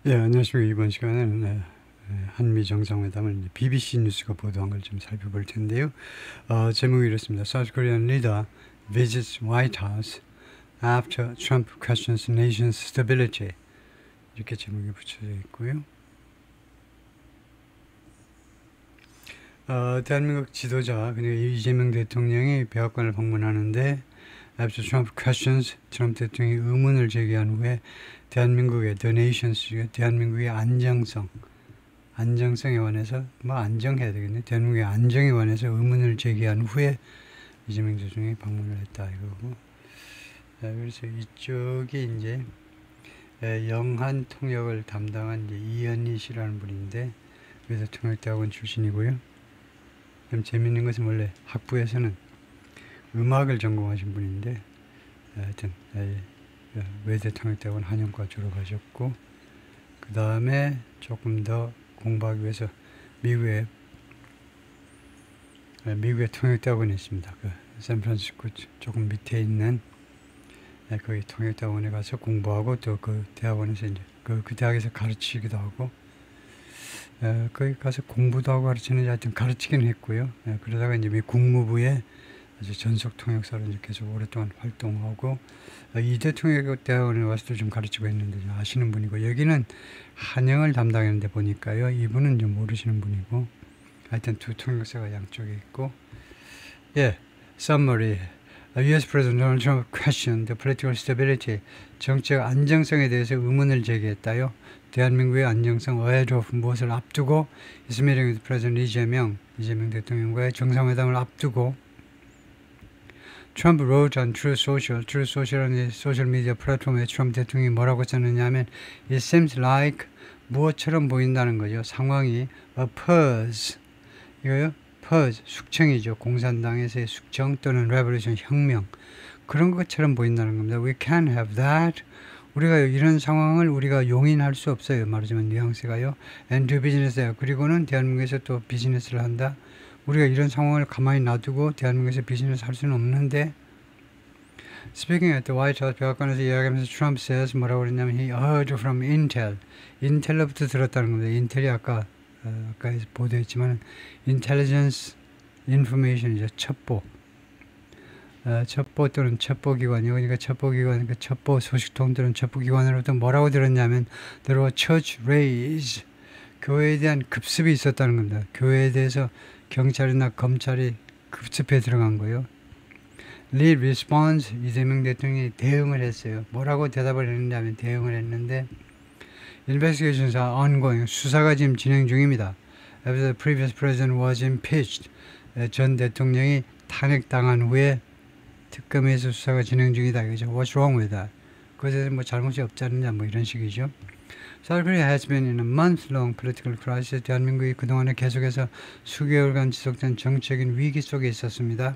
예, 안녕하십니까. 이번 시간에는 한미 정상회담을 BBC 뉴스가 보도한 걸 좀 살펴볼 텐데요. 제목이 이렇습니다. South Korean leader visits White House after Trump questions nation's stability. 이렇게 제목이 붙여져 있고요. 대한민국 지도자 그리고 이재명 대통령이 백악관을 방문하는데 after Trump questions, 트럼프 대통령이 의문을 제기한 후에 대한민국의 The Nation, 대한민국의 안정성에 관해서 안정해야 되겠네. 대한민국의 안정에 관해서 의문을 제기한 후에 이재명 대통령이 방문을 했다 이거고. 그래서 이쪽이 이제 영한 통역을 담당한 이제 이현희 씨라는 분인데 그래서 통역대학원 출신이고요. 좀 재밌는 것은 원래 학부에서는 음악을 전공하신 분인데 하여튼 외대 통역대학원 한영과 졸업하셨고 그 다음에 조금 더 공부하기 위해서 미국의 통역대학원에 있습니다. 그 샌프란시스코 조금 밑에 있는 거기 통역대학원에 가서 공부하고 또 그 대학원에서 이제 그 대학에서 가르치기도 하고 거기 가서 공부도 하고 가르치는데 하여튼 가르치긴 했고요. 그러다가 이제 미 국무부에 아주 전속 통역사로 이제 계속 오랫동안 활동하고 이대 통역대학원에 와서도 좀 가르치고 했는데 아시는 분이고 여기는 한영을 담당했는데 보니까요. 이분은 좀 모르시는 분이고 하여튼 두 통역사가 양쪽에 있고 summary. US President Donald Trump questioned the political stability. 정책 안정성에 대해서 의문을 제기했다요. 대한민국의 안정성 ahead of 무엇을 앞두고 is meeting with President 이재명 대통령과의 정상회담을 앞두고 Trump wrote on Truth Social은 소셜미디어 플랫폼에 트럼프 대통령이 뭐라고 썼느냐 하면 it seems like 무엇처럼 보인다는 거죠. 상황이 a pause 이거요. pause 숙청이죠. 공산당에서의 숙청 또는 revolution 혁명 그런 것처럼 보인다는 겁니다. We can't have that. 우리가 이런 상황을 우리가 용인할 수 없어요. 말하자면 뉘앙스가요. And do business. 그리고는 대한민국에서 또 비즈니스를 한다. 우리가 이런 상황을 가만히 놔두고 대한민국에서 비즈니스 할 수는 없는데 Speaking at the White House 백악관에서 이야기하면서 Trump says 뭐라고 그랬냐면 he heard from Intel. 인텔로부터 들었다는 겁니다. 인텔이 아까 보도했지만 Intelligence Information이죠. 첩보 또는 첩보기관이요. 그러니까 첩보기관, 그 첩보 소식통들은 첩보기관으로부터 뭐라고 들었냐면 there were church raids. 교회에 대한 급습이 있었다는 겁니다. 교회에 대해서 경찰이나 검찰이 급습해 들어간 거예요. Lead response, 이재명 대통령이 대응을 했어요. 뭐라고 대답을 했느냐면 대응을 했는데 Investigations are ongoing. 수사가 지금 진행 중입니다. After the previous president was impeached. 전 대통령이 탄핵당한 후에 특검에서 수사가 진행 중이다. 그죠? What's wrong with that? 그것에 뭐 잘못이 없지 않느냐 뭐 이런 식이죠. South Korea has been in a month-long political crisis. 대한민국이 그동안에 계속해서 수개월간 지속된 정치적인 위기 속에 있었습니다.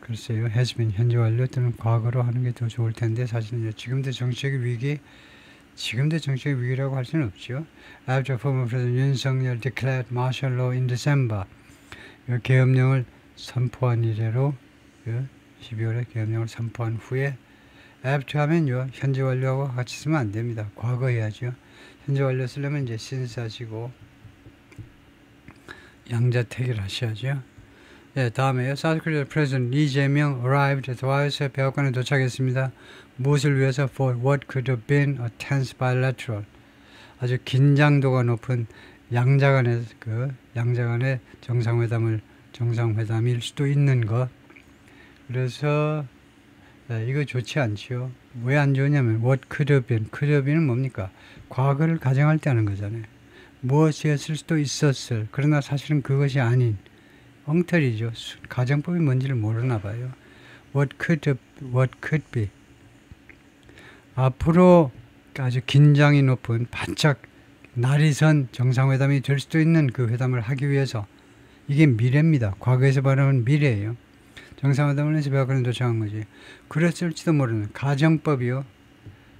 글쎄요. has been 현재 완료 또는 과거로 하는 게 더 좋을 텐데 사실은 지금도 정치적 위기라고 할 수는 없죠. After former President 윤석열 declared martial law in December. 계엄령을 선포한 이래로 12월에 계엄령을 선포한 후에 after 하면요. 현재 완료하고 같이 쓰면 안 됩니다. 과거 해야죠. 현재 완료 쓰려면 이제 since 하시고 양자택일 하셔야죠. 다음에요. South Korea President 이재명 arrived at White House 백악관에 도착했습니다. 무엇을 위해서? For what could have been a tense bilateral. 아주 긴장도가 높은 양자간의 정상회담일 수도 있는 것. 그래서 이거 좋지 않지요. 왜 안 좋으냐면 what could have been은 뭡니까? 과거를 가정할 때 하는 거잖아요. 무엇이었을 수도 있었을. 그러나 사실은 그것이 아닌 엉터리죠. 가정법이 뭔지를 모르나 봐요. what could be. 앞으로 아주 긴장이 높은 바짝 날이 선 정상회담이 될 수도 있는 그 회담을 하기 위해서 이게 미래입니다. 과거에서 바라는 미래예요. 정상회담을 해서 백악관에 도착한 거지. 그랬을지도 모르는 가정법이요.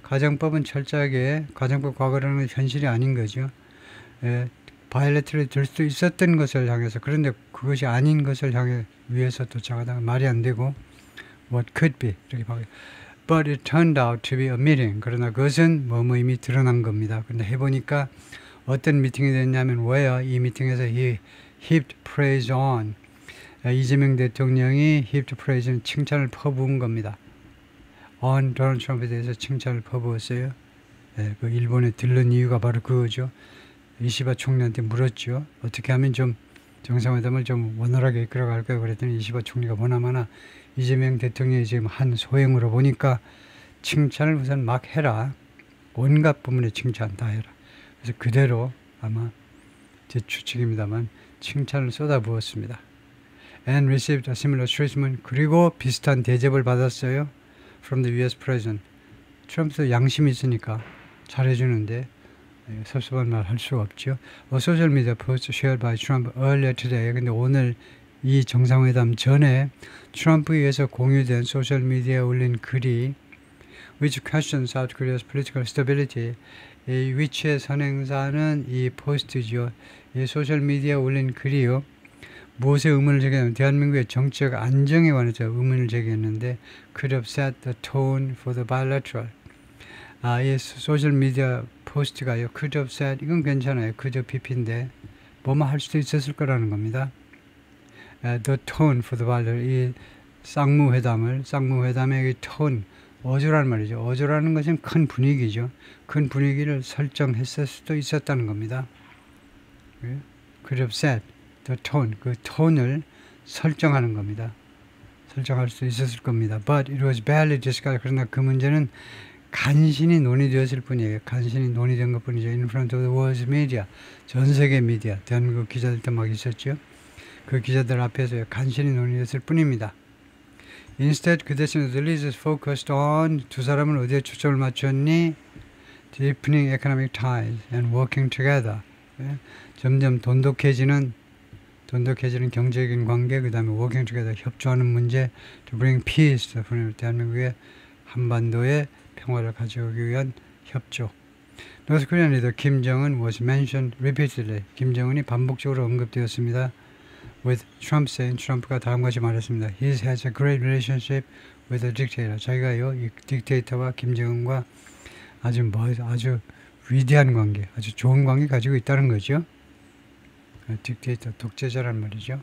가정법은 철저하게 가정법 과거라는 현실이 아닌 거죠. 바이러트를 될 수도 있었던 것을 향해서 그런데 그것이 아닌 것을 향해 위해서 도착하다가 말이 안 되고 what could be 이렇게 바꿔요. But it turned out to be a meeting. 그러나 그것은 뭐뭐 이미 드러난 겁니다. 근데 해보니까 어떤 미팅이 됐냐면 where 이 미팅에서 he heaped praise on. 이재명 대통령이 heaped praise는 칭찬을 퍼부은 겁니다. on 도널드 트럼프에 대해서 칭찬을 퍼부었어요. 그 일본에 들른 이유가 바로 그거죠. 이시바 총리한테 물었죠. 어떻게 하면 좀 정상회담을 좀 원활하게 이끌어갈까요? 그랬더니 이시바 총리가 보나마나 이재명 대통령이 지금 한 소행으로 보니까 칭찬을 우선 막 해라. 온갖 부분에 칭찬 다 해라. 그래서 그대로 아마 제 추측입니다만 칭찬을 쏟아부었습니다. And received a similar treatment. 그리고 비슷한 대접을 받았어요. From the US President. 트럼프도 양심이 있으니까 잘해주는데 섭섭한 말 할 수가 없죠. A social media post shared by Trump earlier today. 근데 오늘 이 정상회담 전에 트럼프에 의해서 공유된 소셜미디어에 올린 글이 which questions South Korea's political stability. 이 위치의 선행사는 이 포스트죠. 이 소셜미디어에 올린 글이요. 무엇에 의문을 제기하면 대한민국의 정치적 안정에 관해서 의문을 제기했는데 could upset the tone for the bilateral. 이 소셜미디어 포스트가요. could upset 이건 괜찮아요. 그저 PP인데 뭐만 할 수도 있었을 거라는 겁니다. The tone for the bilateral. 이 쌍무회담의 이 tone 어조라는 말이죠. 어조라는 것은 큰 분위기죠. 큰 분위기를 설정했을 수도 있었다는 겁니다. could upset the tone, 그 톤을 설정하는 겁니다. 설정할 수 있었을 겁니다. But it was barely discussed. 그러나 그 문제는 간신히 논의되었을 뿐이에요. 간신히 논의된 것 뿐이죠. In front of the world's media. 전 세계 미디어. 대한민국 기자들도 막 있었죠. 그 기자들 앞에서 간신히 논의됐을 뿐입니다. Instead, 그 대신에 the leaders focused on 두 사람은 어디에 초점을 맞췄니? Deepening economic ties and working together. 점점 돈독해지는 경제적인 관계, 그 다음에 working together, 협조하는 문제, to bring peace, 대한민국의 한반도에 평화를 가져오기 위한 협조. North Korean leader Kim Jong-un was mentioned repeatedly. 김정은이 반복적으로 언급되었습니다. With Trump saying, 트럼프가 다음같이 말했습니다. He has a great relationship with the dictator. 자기가요, 이 딕테이터와 김정은과 아주 위대한 관계, 아주 좋은 관계 가지고 있다는 거죠. 딕테이터, 독재자란 말이죠.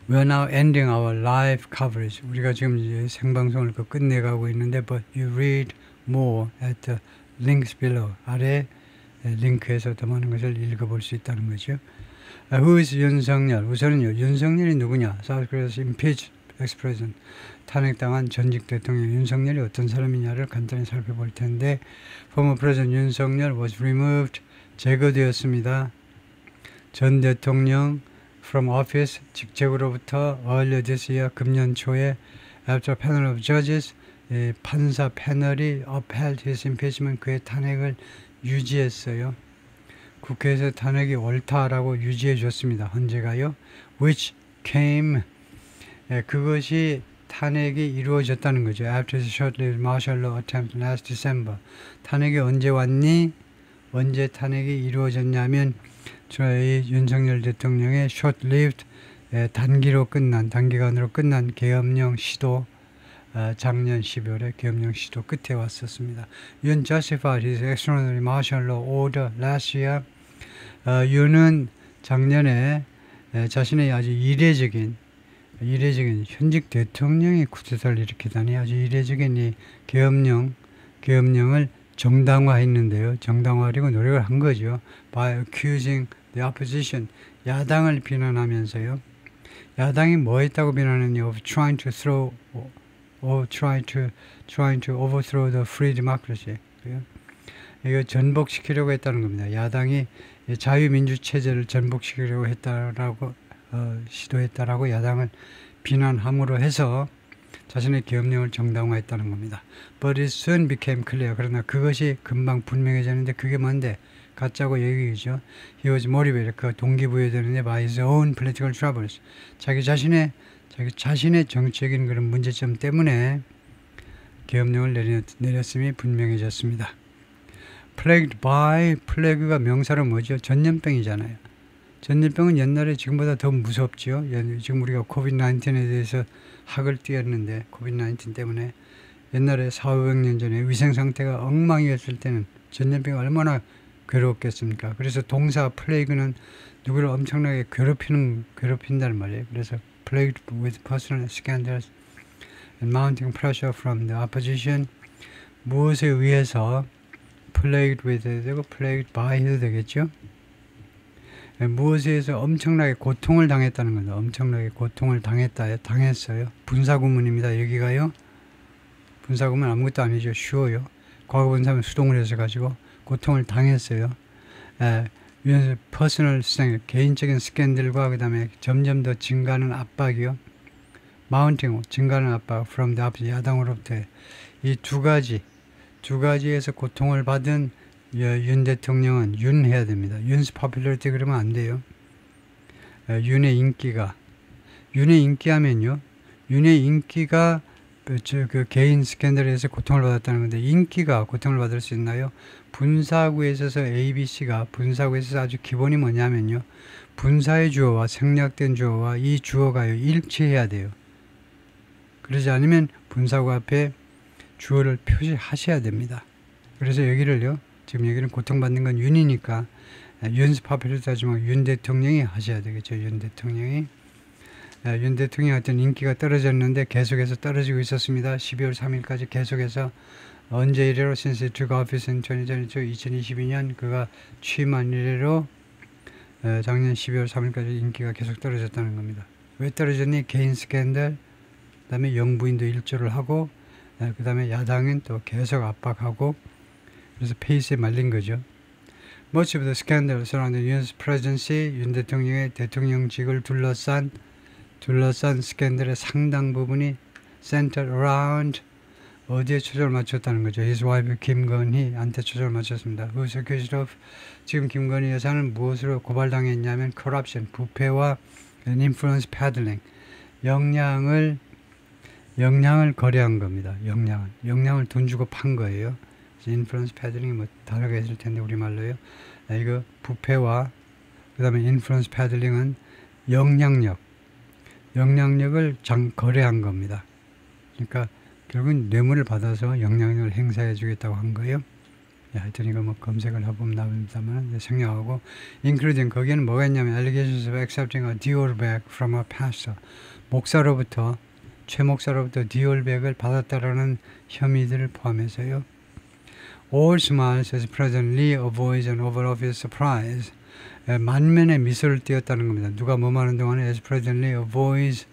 We are now ending our live coverage. 우리가 지금 이제 생방송을 끝내가고 있는데, but you read more at the links below. 아래 링크에서 더 많은 것을 읽어볼 수 있다는 거죠. Who is 윤석열? 우선은요, 윤석열이 누구냐? South Korea's impeached ex-president. 탄핵당한 전직 대통령 윤석열이 어떤 사람이냐를 간단히 살펴볼 텐데, former president 윤석열 was removed. 제거되었습니다. 전 대통령 from office 직책으로부터 earlier this year 금년 초에 after a panel of judges 판사 패널이 upheld his impeachment 그의 탄핵을 유지했어요. 국회에서 탄핵이 옳다라고 유지해 줬습니다. 언제가요? which came 그것이 탄핵이 이루어졌다는 거죠. After the short-lived martial law attempt last December. 탄핵이 언제 왔니? 언제 탄핵이 이루어졌냐면 저희 윤석열 대통령의 short-lived 단기간으로 끝난 계엄령 시도 작년 12월에 계엄령 시도 끝에 왔었습니다. 윤 justified his extraordinary martial law order last year. 윤은 작년에 자신의 아주 이례적인 현직 대통령이 쿠데타를 일으키다니 아주 이례적인 이 계엄령을 정당화했는데요. 정당화하려고 노력을 한 거죠. By accusing the opposition, 야당을 비난하면서요. 야당이 뭐 했다고 비난했냐? Of trying to overthrow the free democracy. 이거 전복시키려고 했다는 겁니다. 야당이 자유민주 체제를 전복시키려고 했다라고 시도했다라고 야당을 비난함으로 해서 자신의 계엄령을 정당화했다는 겁니다. But it soon became clear. 그러나 그것이 금방 분명해졌는데 그게 뭔데? 가짜고 얘기죠. He was motivated. 그 동기부여되는데 by his own political troubles. 자기 자신의 정치적인 그런 문제점 때문에 계엄령을 내렸음이 분명해졌습니다. Plagued by, 플래그가 명사로 뭐죠? 전염병이잖아요. 전염병은 옛날에 지금보다 더 무섭죠. 지금 우리가 코비드-19에 대해서 학을 뛰었는데 코비드-19 때문에 옛날에 400~500년 전에 위생 상태가 엉망이었을 때는 전염병이 얼마나 괴로웠겠습니까? 그래서 동사 플레이그는 누구를 엄청나게 괴롭힌다는 말이에요. 그래서 plagued with personal scandals and mounting pressure from the opposition. 무엇에 의해서 plagued with 해도 되고 plagued by 해도 되겠죠. 무엇에 의해서 엄청나게 고통을 당했다는 거죠. 엄청나게 고통을 당했어요. 분사구문입니다. 여기가요. 분사구문 아무것도 아니죠. 쉬워요. 과거분사면 수동을 해서 가지고 고통을 당했어요. 퍼스널 개인적인 스캔들과 그 다음에 점점 더 증가하는 압박이요. 마운팅, 증가하는 압박, from the opposite, 야당으로부터 이 두 가지에서 고통을 받은 윤 대통령은 윤해야 됩니다. 윤스 popularity 그러면 안 돼요. 윤의 인기가 하면요. 윤의 인기가 그 개인 스캔들에서 고통을 받았다는 건데 인기가 고통을 받을 수 있나요? 분사구에 있어서 ABC가 분사구에 있어서 아주 기본이 뭐냐면요. 분사의 주어와 생략된 주어와 이 주어가요. 일치해야 돼요. 그러지 않으면 분사구 앞에 주어를 표시하셔야 됩니다. 그래서 여기를요. 지금 여기는 고통받는 건 윤이니까 윤스 파퓰리티 하지만 윤 대통령이 하셔야 되겠죠. 윤 대통령이 어떤 인기가 떨어졌는데 계속해서 떨어지고 있었습니다. 12월 3일까지 계속해서 언제 이래로 since he took office in 2022년 그가 취임한 이래로 작년 12월 3일까지 인기가 계속 떨어졌다는 겁니다. 왜 떨어졌니? 개인 스캔들, 그 다음에 영부인도 일조를 하고 그 다음에 야당은 또 계속 압박하고 그래서 페이스에 말린 거죠. Much of the scandal surrounding Yoon's presidency, 윤 대통령의 대통령직을 둘러싼 스캔들의 상당 부분이 centered around 어디에 초점을 맞췄다는 거죠. His wife 김건희한테 초점을 맞췄습니다. Who's accused of 지금 김건희 여사는 무엇으로 고발당했냐면 corruption, 부패와 influence peddling, 영향을 거래한 겁니다. 영향을 돈 주고 판 거예요. influence peddling이 뭐 다르게 했을 텐데 우리말로요. 이거 부패와 그 다음에 influence peddling은 영향력을 거래한 겁니다. 그러니까 결국은 뇌물을 받아서 영향력을 행사해 주겠다고 한 거예요. 하여튼 이거 뭐 검색을 해보면 나옵니다만 생략하고 including 거기에는 뭐가 있냐면 allegations of accepting a Dior bag from a pastor 최 목사로부터 디올백을 받았다라는 혐의들을 포함해서요. All smiles as President Lee avoids an Oval Office surprise. 만면에 미소를 띄었다는 겁니다. 누가 뭐하는 동안에 as President Lee avoids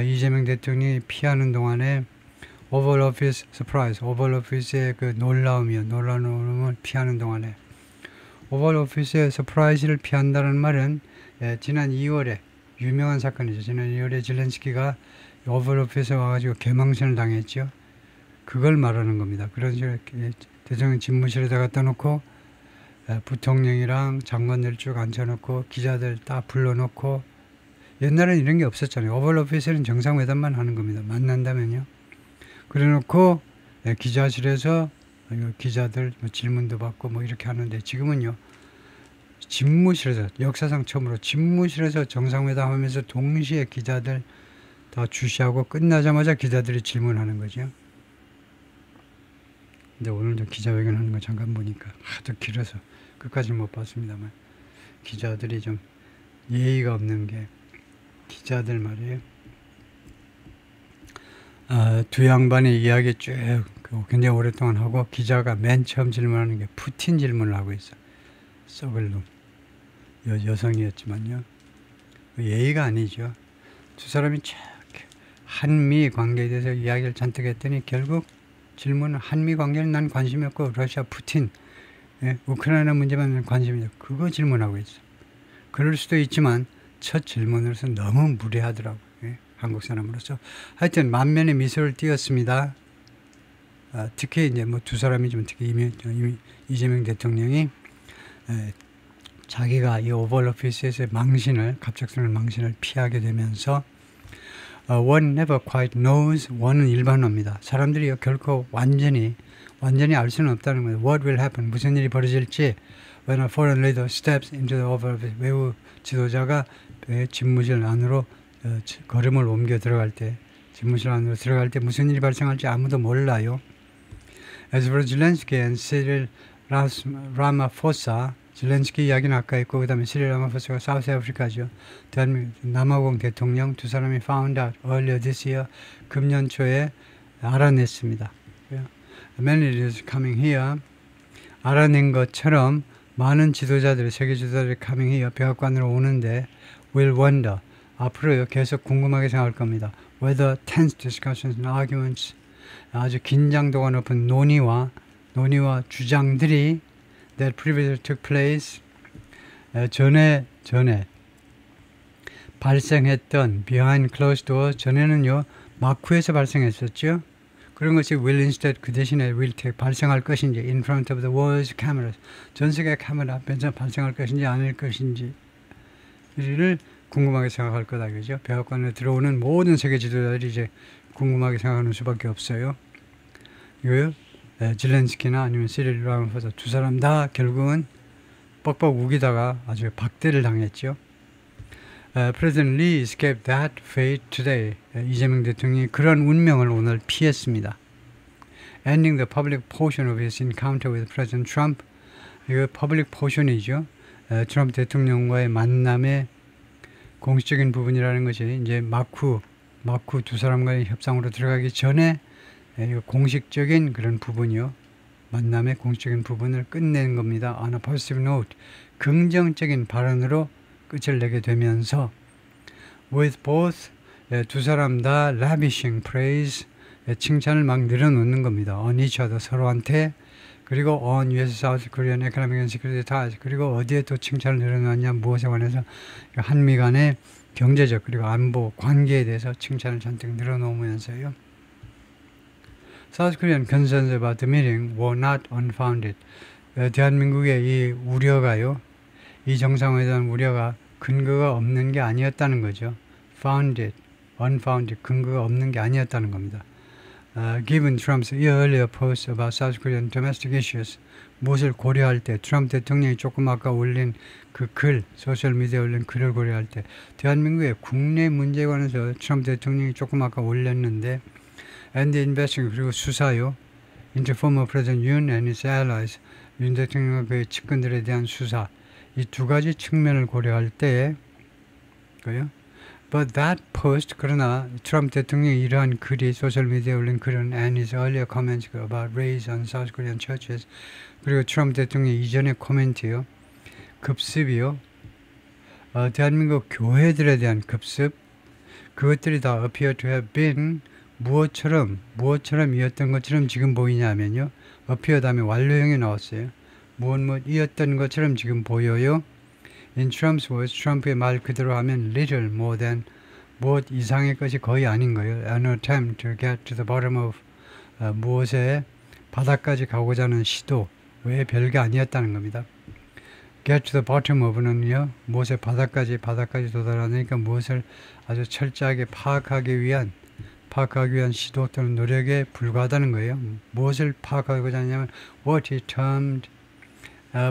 이재명 대통령이 피하는 동안에 Oval Office surprise, Oval Office의 그 놀라움을 피하는 동안에 Oval Office의 surprise를 피한다는 말은 지난 2월에 유명한 사건이죠. 지난 2월에 zelensky가 오벌 오피스에 와가지고 개망신을 당했죠. 그걸 말하는 겁니다. 그런 식으로 대통령 집무실에다 갖다 놓고 부통령이랑 장관들 쭉 앉혀놓고 기자들 다 불러놓고 옛날에는 이런 게 없었잖아요. 오벌 오피스는 정상회담만 하는 겁니다. 만난다면요. 그래놓고 기자실에서 기자들 질문도 받고 뭐 이렇게 하는데 지금은요. 집무실에서 역사상 처음으로 집무실에서 정상회담하면서 동시에 기자들 다 주시하고 끝나자마자 기자들이 질문하는 거죠. 근데 오늘도 기자회견 하는 거 잠깐 보니까 하도 길어서 끝까지는 못 봤습니다만 기자들이 좀 예의가 없는 게 기자들 말이에요. 두 양반의 이야기 쭉 굉장히 오랫동안 하고 기자가 맨 처음 질문하는 게 푸틴 질문을 하고 있어. 썩을 놈. 여성이었지만요. 예의가 아니죠. 두 사람이 한미 관계에 대해서 이야기를 잔뜩 했더니 결국 질문은 한미 관계는 난 관심이 없고 러시아 푸틴, 우크라이나 문제만 관심이 있고 그거 질문하고 있어. 그럴 수도 있지만 첫 질문으로서 너무 무례하더라고요. 한국 사람으로서. 하여튼 만면에 미소를 띄었습니다. 특히 이제 뭐 두 사람이 좀 특히 이재명 대통령이 자기가 이 오벌 오피스에서의 갑작스러운 망신을 피하게 되면서 one never quite knows. one은 일반어입니다. 사람들이 결코 완전히 알 수는 없다는 거예요. What will happen? 무슨 일이 벌어질지 when a foreign leader steps into the Oval Office. 외부 지도자가 집무실 안으로 걸음을 옮겨 들어갈 때 집무실 안으로 들어갈 때 무슨 일이 발생할지 아무도 몰라요. As for Zelensky and Cyril Ramaphosa, 젤렌스키 이야기는 아까 했고 그 다음에 시릴 라마포사가 사우스 아프리카죠. 대한민국 남아공 대통령 두 사람이 found out earlier this year, 금년 초에 알아냈습니다. Many leaders coming here, 알아낸 것처럼 많은 지도자들이 세계 지도자들이 coming here, 백악관으로 오는데 will wonder, 앞으로요 계속 궁금하게 생각할 겁니다. Whether tense discussions and arguments, 아주 긴장도가 높은 논의와 주장들이 that previously took place, 전에 발생했던 behind closed door, 전에는요 마쿠에서 발생했었죠. 그런 것이 will instead, 그 대신에 will take, 발생할 것인지 in front of the world's cameras, 전 세계 카메라 앞에서 발생할 것인지 아닐 것인지를 궁금하게 생각할 거다, 그죠? 백악관에 들어오는 모든 세계 지도자들이 이제 궁금하게 생각하는 수밖에 없어요. 이거요. 젤렌스키나 아니면 시릴 라마포사 두 사람 다 결국은 뻑뻑 우기다가 아주 박대를 당했죠. President Lee escaped that fate today. 이재명 대통령이 그런 운명을 오늘 피했습니다. Ending the public portion of his encounter with President Trump. 이거 public portion이죠. 트럼프 대통령과의 만남의 공식적인 부분이라는 것이 이제 마쿠 두 사람과의 협상으로 들어가기 전에 공식적인 그런 부분이요. 만남의 공식적인 부분을 끝낸 겁니다. On a positive note, 긍정적인 발언으로 끝을 내게 되면서 with both, 두 사람 다 lavishing praise, 칭찬을 막 늘어놓는 겁니다. On each other, 서로한테. 그리고 on US South Korean Economic and Security Ties, 그리고 어디에 또 칭찬을 늘어놨냐, 무엇에 관해서 한미 간의 경제적 그리고 안보 관계에 대해서 칭찬을 잔뜩 늘어놓으면서요. South Korean concerns about the meeting were not unfounded. 대한민국의 이 우려가요, 이 정상회담에 대한 우려가 근거가 없는 게 아니었다는 거죠. Founded, unfounded, 근거가 없는 게 아니었다는 겁니다. Given Trump's earlier post about South Korean domestic issues, 무엇을 고려할 때, 트럼프 대통령이 조금 아까 올린 그 글, 소셜미디어에 올린 글을 고려할 때, 대한민국의 국내 문제에 관해서 트럼프 대통령이 조금 아까 올렸는데, and the investigation, 그리고 수사요, into former President Yoon and his allies, 윤 대통령과 그의 측근들에 대한 수사, 이 두 가지 측면을 고려할 때, 그요? But that post, 그러나 트럼프 대통령이 이러한 글이 소셜미디어에 올린 글은 and his earlier comments about raids on South Korean churches, 그리고 트럼프 대통령의 이전의 코멘트요, 급습이요, 대한민국 교회들에 대한 급습, 그것들이 다 appear to have been 무엇처럼이었던 것처럼 지금 보이냐면요, appear 다음에 완료형이 나왔어요. 무엇이었던 것처럼 지금 보여요. In Trump's words, 트럼프의 말 그대로 하면 little more than, 무엇 이상의 것이 거의 아닌 거예요. An attempt to get to the bottom of, 무엇의 바닥까지 가고자 하는 시도 외에 별게 아니었다는 겁니다. Get to the bottom of는요, 무엇의 바닥까지 도달하니까 무엇을 아주 철저하게 파악하기 위한 시도 또는 노력에 불과하다는 거예요. 무엇을 파악하고자 하냐면 what he termed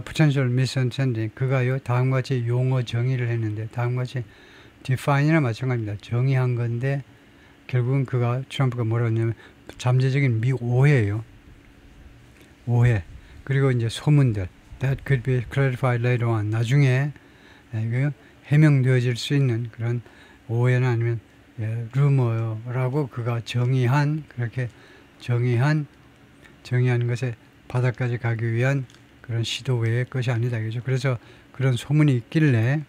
potential misunderstanding, 그가요 다음과 같이 용어 정의를 했는데, 다음과 같이 define이나 마찬가지입니다. 정의한 건데 결국은 트럼프가 뭐라고 했냐면 잠재적인 미오해예요. 오해. 그리고 이제 소문들 that could be clarified later on, 나중에 해명되어질 수 있는 그런 오해나 아니면 루머라고 그가 그렇게 정의한 것에 바닥까지 가기 위한 그런 시도 외의 것이 아니다, 그죠? 그래서 그런 소문이 있길래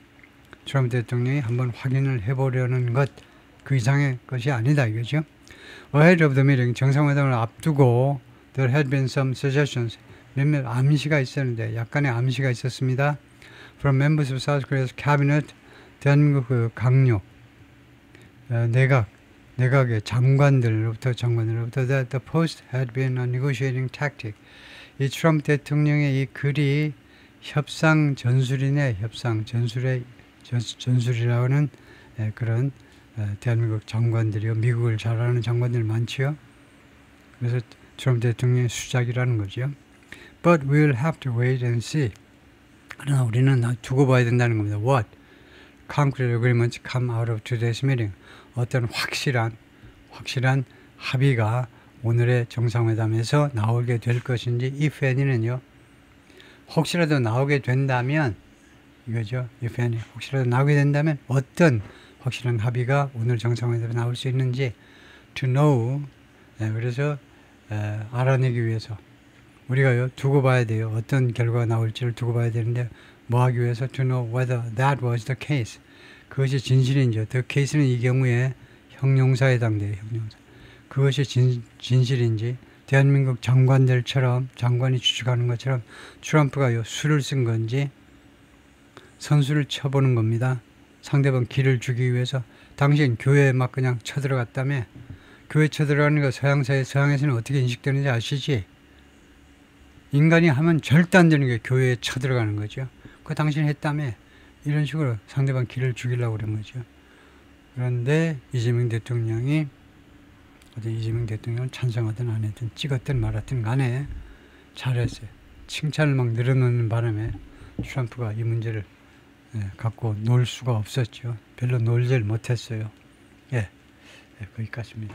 트럼프 대통령이 한번 확인을 해보려는 것, 그 이상의 것이 아니다, 이거죠. Ahead of the meeting, 정상회담을 앞두고 there had been some suggestions, 몇몇 암시가 있었는데, 약간의 암시가 있었습니다. From members of South Korea's cabinet, 대한민국 그 강요, 내각의 장관들로부터 that the post had been a negotiating tactic. 이 트럼프 대통령의 이 글이 협상 전술이라고는 그런 대한민국 장관들이요, 미국을 잘 아는 장관들 많지요. 그래서 트럼프 대통령의 수작이라는 거죠. But we'll have to wait and see. 그러나 우리는 두고 봐야 된다는 겁니다. What concrete agreements come out of today's meeting? 어떤 확실한 확실한 합의가 오늘의 정상회담에서 나오게 될 것인지, if any는요, 혹시라도 나오게 된다면 이거죠. if any, 혹시라도 나오게 된다면 어떤 확실한 합의가 오늘 정상회담에 나올 수 있는지 to know, 그래서 알아내기 위해서 우리가요 두고 봐야 돼요. 어떤 결과가 나올지를 두고 봐야 되는데 뭐 하기 위해서 to know whether that was the case, 그것이 진실인지. the case는 이 경우에 형용사에 해당돼요. 형용사. 그것이 진실인지, 대한민국 장관들처럼, 장관이 추측하는 것처럼 트럼프가요 수를 쓴 건지 선수를 쳐보는 겁니다. 상대방 기를 주기 위해서. 당신 교회에 막 그냥 쳐들어갔다며. 교회 쳐들어가는 거 서양에서는 어떻게 인식되는지 아시지? 인간이 하면 절대 안 되는 게 교회에 쳐들어가는 거죠. 그거 당신 했다며. 이런 식으로 상대방 기를 죽이려고 그런 거죠. 그런데 이재명 대통령이, 이재명 대통령을 찬성하든 안 하든 찍었든 말았든 간에 잘했어요. 칭찬을 막 늘어놓는 바람에 트럼프가 이 문제를 갖고 놀 수가 없었죠. 별로 놀질 못했어요. 거기까지입니다.